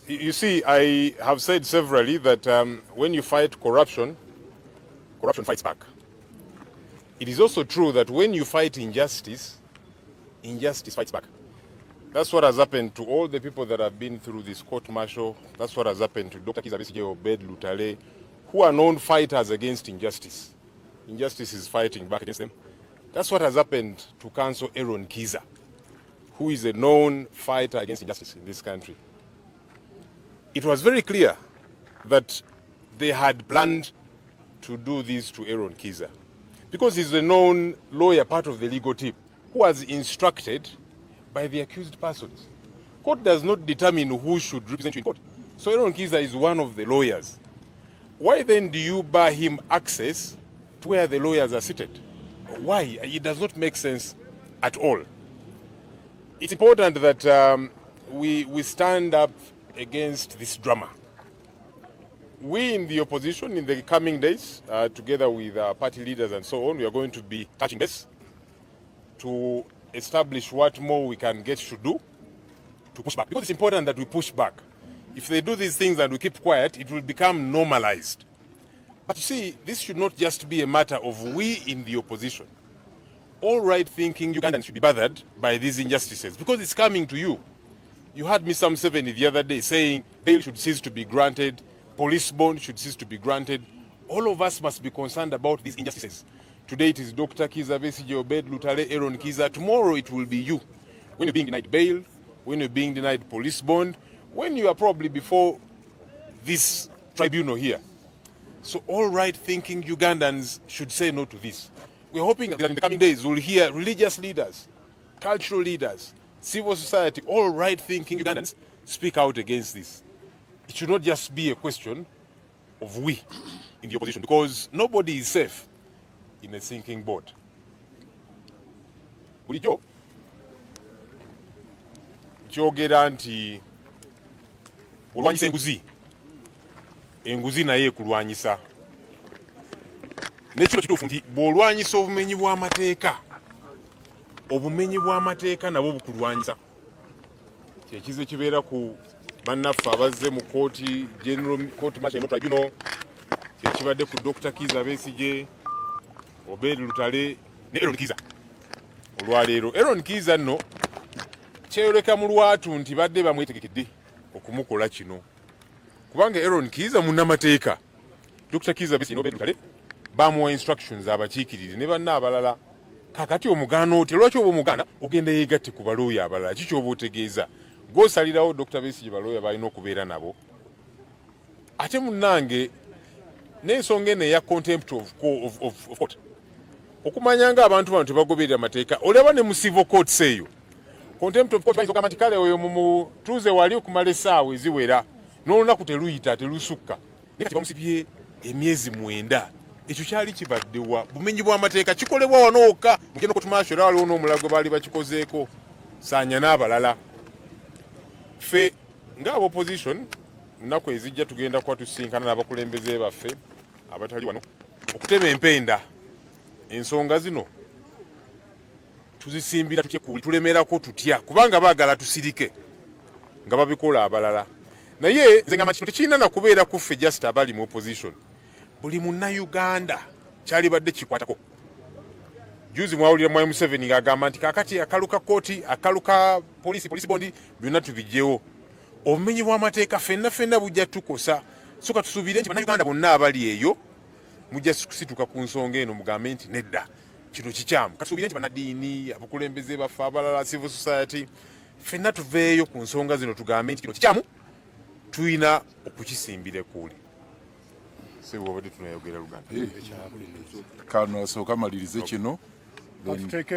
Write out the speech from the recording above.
You see, I have said severally that when you fight corruption, corruption fights back. It is also true that when you fight injustice, injustice fights back. That's what has happened to all the people that have been through this court-martial. That's what has happened to Dr. Kizza Besigye, Obed Lutale, who are known fighters against injustice. Injustice is fighting back against them. That's what has happened to Counsel Aaron Kizza, who is a known fighter against injustice in this country. It was very clear that they had planned to do this to Aaron Kizza because he's a known lawyer, part of the legal team, who was instructed by the accused persons. Court does not determine who should represent you in court. So Aaron Kizza is one of the lawyers. Why then do you bar him access to where the lawyers are seated? Why? It does not make sense at all. It's important that we stand up against this drama. We in the opposition, in the coming days, together with our party leaders and so on, we are going to be touching base to establish what more we can get to do to push back. Because it's important that we push back. If they do these things and we keep quiet, it will become normalized. But you see, this should not just be a matter of we in the opposition. All right-thinking Ugandans should be bothered by these injustices because it's coming to you. You heard Mr. Museveni the other day saying bail should cease to be granted, police bond should cease to be granted. All of us must be concerned about these injustices. Today it is Dr. Kizza Besigye, Obed Lutale, Aaron Kizza. Tomorrow it will be you. When you're being denied bail, when you're being denied police bond, when you are probably before this tribunal here. So all right-thinking Ugandans should say no to this. We're hoping that in the coming days we'll hear religious leaders, cultural leaders, civil society, all right-thinking Ugandans speak out against this. It should not just be a question of we in the opposition, because nobody is safe in a sinking boat. Bulijjo kyogera nti olwanyisa enguzi naye ekulwanyisa. Nekino kituufu nti bw'olwanyisa obumenyi bw'amateeka nabwo bukulwanyisa. Kyekize kibeera ku bannaffe abazze mu kooti General Court Martial Tribunal, kyekibadde ku Dr. Kizza Besigye, Obed Lutale ne Aaron Kizza. Olwaleero Aaron Kizza nno kyeyoleka mu lwatu nti badde bamwetegekedde okumukola kino, kubanga Aaron Kizza munnamateeka. Dr. Kizza Besigye ne Obed Lutale bamuwa instructions abakiikirire ne banna abalala. Kakati omugaana oti lwaki oba omugaana ogenda yeegatte ku balooya abalala, ki ky'oba otegeeza? Gw'osalirawo Dr. Besigye balooya balina okubeera nabo. Ate munnange n'ensonga eno eya contempt of court, okumanya nga abantu bano tebagoberera amateeka, olaba ne mu civil courts eyo contempt of court bayinza okugamba nti kale oyo mutuuze wali okumala essaawa eziwera n'olunaku teluyita telusukka, naye kati bamusibye emyezi 9. Ekyo kyali kibaddewa bumenyi bw'amateeka, kikolebwa wano wokka mugenda okutumaasho era waliwo n'omulago baali bakikozeeko saanya n'abalala. Ffe ng'aba opposition nnaku ezijja tugenda kuba tusinkana n'abakulembeze baffe abatali wano okutema empenda. Ensonga zino tuzisimbira tutye tulemerako tutya, kubanga baagala tusirike nga babikola abalala. Naye nze ngamba kino tekirina na kubeera kuffe just abali mu opposition. Buli munnayuganda kyalibadde kikwatako. Juzi mwawulira Mwai Museveni ng'agamba nti kakati akaluka kooti, akaluka police bondi byonna tubijjewo. Obumenyi bw'amateeka ffenna bujja tukosa. So katusuubire nti bannayuganda bonna abali eyo mujja kusituka ku nsonga eno mugambe nti nedda kino kikyamu. Katusuubire nti bannaddiini, abakulembeze baffe abalala, civil society, ffenna tuveeyo ku nsonga zino tugambe nti kino kikyamu, tulina okukisimbira ekkuuli. Sebw'obadde tunayogera Luganda. Kano asooka malirize kino.